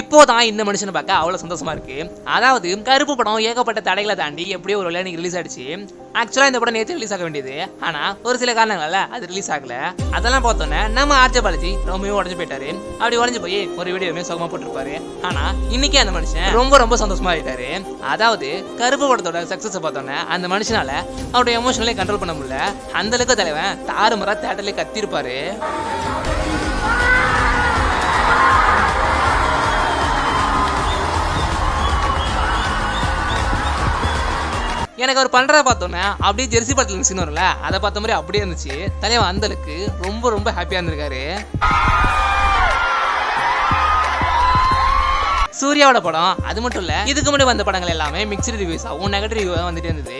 இப்போதான் இந்த மனுஷனை பார்க்க அவ்வளவு சந்தோஷமா இருக்கு. அதாவது கருப்பு படம் ஏகப்பட்ட தடைகளை தாண்டி எப்படியோ ஒரு விளையாட்டு ரிலீஸ் ஆயிடுச்சு. ஆக்சுவலா இந்த படம் நேற்று ரிலீஸ் ஆக வேண்டியது, ஆனா ஒரு சில காரணங்களால அது ரிலீஸ் ஆகல. அதெல்லாம் பார்த்தோன்னே நம்ம ஆர்ஜே பாலாஜி ரொம்பவே உடஞ்சு போயிட்டாரு. அப்படி உடஞ்சு போய் ஒரு வீடியோமே சுகமா போட்டிருப்பாரு. ஆனா இன்னைக்கு அந்த மனுஷன் ரொம்ப சந்தோஷமா ஆயிட்டாரு. அதாவது கருப்பு படத்தோட சக்சஸ் பார்த்தோன்னே அந்த மனுஷனால அவருடைய எமோஷனலே கண்ட்ரோல் பண்ண முடியல. அந்த அளவுக்கு தலைவன் தாறுமாறா தேட்டர்ல கத்திருப்பாரு. எனக்கு அவர் பண்றத பார்த்தோன்னே அப்படியே ஜெர்சி படத்துல இருந்துச்சுன்னு வரும்ல, அதை பார்த்த மாதிரி அப்படியே இருந்துச்சு. தலைவன் அந்த அளவுக்கு ரொம்ப ஹாப்பியா இருந்திருக்காரு. சூர்யாவோட படம் அது மட்டும் இல்ல, இதுக்கு முன்னாடி வந்த படங்கள் எல்லாமே மிக்ஸ்டு ரிவ்யூஸாவும் நெகட்டிவ் ரிவ்யூவா வந்துட்டே இருந்தது.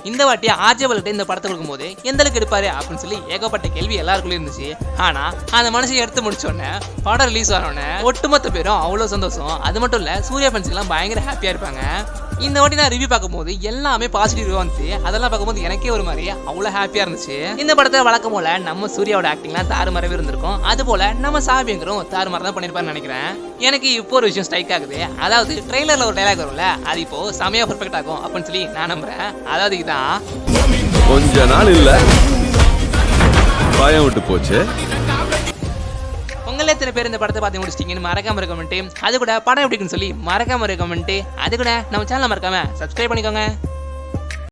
இந்த வாட்டி ஆர்ஜே பாலாஜி இந்த படத்தை கொடுக்கும் போது எந்த அளவுக்கு எடுப்பாரு அப்படின்னு சொல்லி ஏகப்பட்ட கேள்வி எல்லாருக்குள்ளே இருந்துச்சு. ஆனா அந்த மனுஷன் எடுத்து முடிச்சோடனே படம் ரிலீஸ் ஆனோடனே ஒட்டுமொத்த பேரும் அவ்வளவு சந்தோஷம். அது மட்டும் இல்ல, சூர்யா ஃபேன்ஸ்க்கு எல்லாம் பயங்கர ஹாப்பியா இருப்பாங்க. இந்த வாட்டி நான் ரிவ்யூ பார்க்கும்போது எல்லாமே பாசிட்டிவ் ரிவ்யூ வந்துச்சு. அதெல்லாம் பார்க்கும்போது எனக்கே ஒரு மாதிரி அவ்வளவு ஹாப்பியா இருந்துச்சு. இந்த படத்தை வழக்கம் போல நம்ம சூர்யாவோட ஆக்டிங்லாம் தாறுமாறவே இருந்திருக்கும். அது போல நம்ம சாபியங்கரும் தாறுமாற தான் பண்ணிருப்பாருன்னு நினைக்கிறேன். எனக்கு இப்போ ஒரு விஷயம் ஸ்ட்ரைக் ஆகுது. அதாவது ட்ரெய்லர்ல ஒரு டைலாக் வரும்ல, அது இப்போ செமையா பெர்ஃபெக்ட் ஆகும் அப்படின்னு சொல்லி நான் நம்புறேன். அதாவது இதுதான், கொஞ்ச நாள் இல்ல பயம் விட்டு போச்சு. உங்களே எத்தனை பேர் இந்த படத்தை பார்த்து முடிச்சிட்டீங்கன்னு மறக்காம கமெண்ட், அது கூட படம் எப்படின்னு சொல்லி மறக்காம கமெண்ட், அது கூட நம்ம சேனலை மறக்காம சப்ஸ்கிரைப் பண்ணிக்கோங்க.